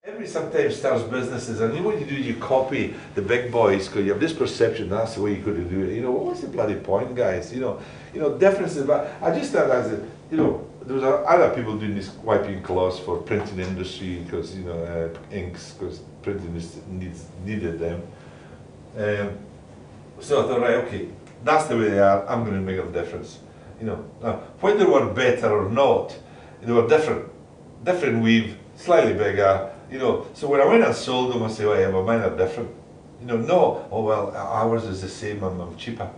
Everybody sometimes starts businesses, and what you do is you copy the big boys because you have this perception that's the way you could do it. You know, what's the bloody point, guys? You know, differences. But I just thought as a, you know, there was other people doing this wiping cloths for printing industry because inks because printing needed them. So I thought, right, okay, that's the way they are. I'm going to make a difference. You know, now whether they were better or not, they were different. Different weave, slightly bigger. You know, so when I went and sold them, I say, oh yeah, well, mine are different. You know, no, oh well, ours is the same, I'm cheaper.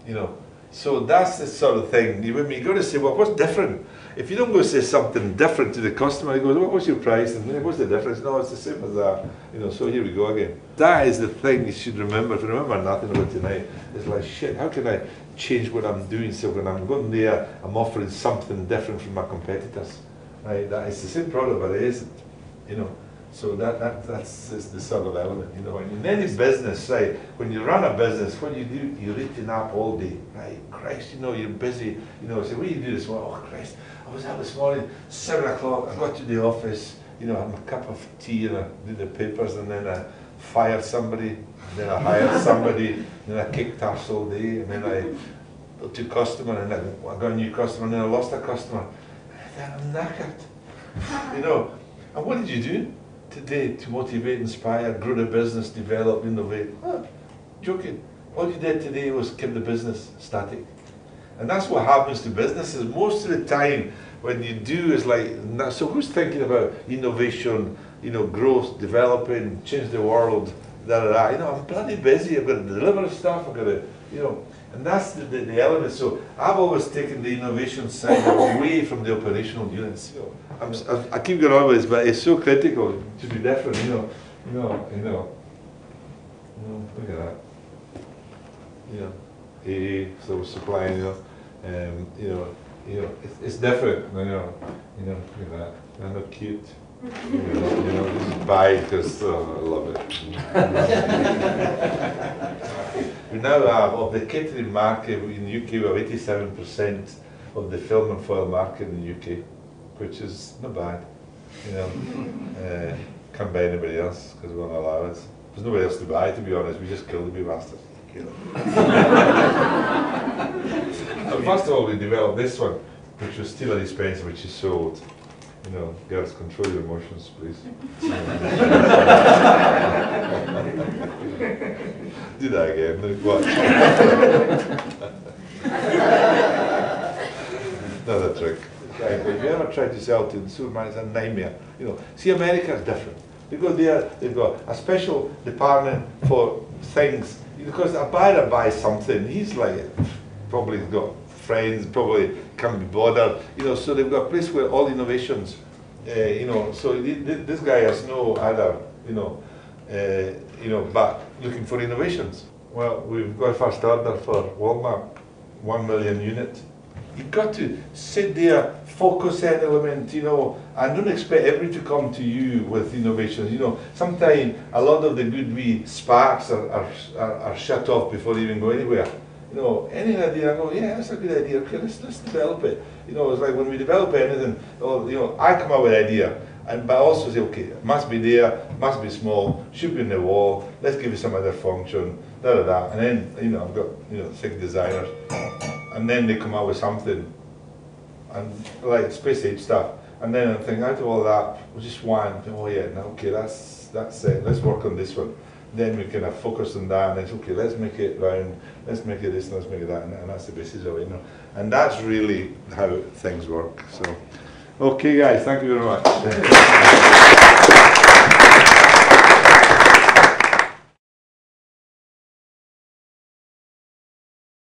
You know, so that's the sort of thing. You've got to say, well, what's different? If you don't go say something different to the customer, he goes, well, what's your price? And what's the difference? No, it's the same as that. You know, so here we go again. That is the thing you should remember. If you remember nothing about tonight, it's like, shit, how can I change what I'm doing so when I'm going there, I'm offering something different from my competitors. Right? That is the same product, but it isn't. You know. So that's the sort of element, you know. And in any business, right, when you run a business, what you do, you're eating up all day, right? Christ, you know, you're busy, you know, say, what do you do this morning? Oh, Christ, I was out this morning, 7 o'clock, I got to the office, you know, I had my cup of tea and I did the papers and then I fired somebody, and then I hired somebody, and then I kicked ass all day, and then I got to a customer and I got a new customer and then I lost a customer. And then I'm knackered, you know. And what did you do today to motivate, inspire, grow the business, develop, innovate? Oh, joking. All you did today was keep the business static. And that's what happens to businesses. Most of the time, when you do is like, so who's thinking about innovation, you know, growth, developing, change the world, da da da. You know, I'm bloody busy, I've got to deliver stuff, I've got to, you know, and that's the element. So I've always taken the innovation side away from the operational units. You know, I keep going on with this, but it's so critical to be different. You know. Look at that. You know, so supplying. You know, it's different. You know, look at that. They're not cute. You know, just buy because I love it. We now have, of the catering market in the UK, we have 87% of the film and foil market in the UK, which is not bad. You know, can't buy anybody else because we won't allow it. There's nobody else to buy, to be honest. We just kill the bee bastards. First of all, we developed this one, which was still a dispenser, which is sold. You know, girls, control your emotions, please. Do that again. Watch. Another trick. Right, but if you ever try to sell to the supermarket, it's a nightmare. You know, see, America is different. Because they've got a special department for things. Because a buyer buys something, he's like, probably got friends, probably can't be bothered. You know, so they've got a place where all innovations, you know, so this guy has no other, you know, but looking for innovations. Well, we've got a first order for Walmart, 1 million units. You've got to sit there, focus that element, you know, and don't expect everybody to come to you with innovations. You know, sometimes a lot of the good wee sparks are shut off before they even go anywhere. You know, any idea, I go, yeah, that's a good idea, okay, let's develop it. You know, it's like when we develop anything, you know, I come up with an idea, but I also say, okay, it must be there, must be small, should be in the wall, let's give it some other function, da da da. And then, you know, I've got, you know, 6 designers, and then they come out with something, and like space age stuff. And then I'm thinking, out of all that, we'll just one, oh yeah, no, okay, that's it, let's work on this one. Then we kind of focus on that, and it's okay, let's make it round, let's make it this, and let's make it that, and that's the basis of it, you know. And that's really how things work. So, okay guys, thank you very much.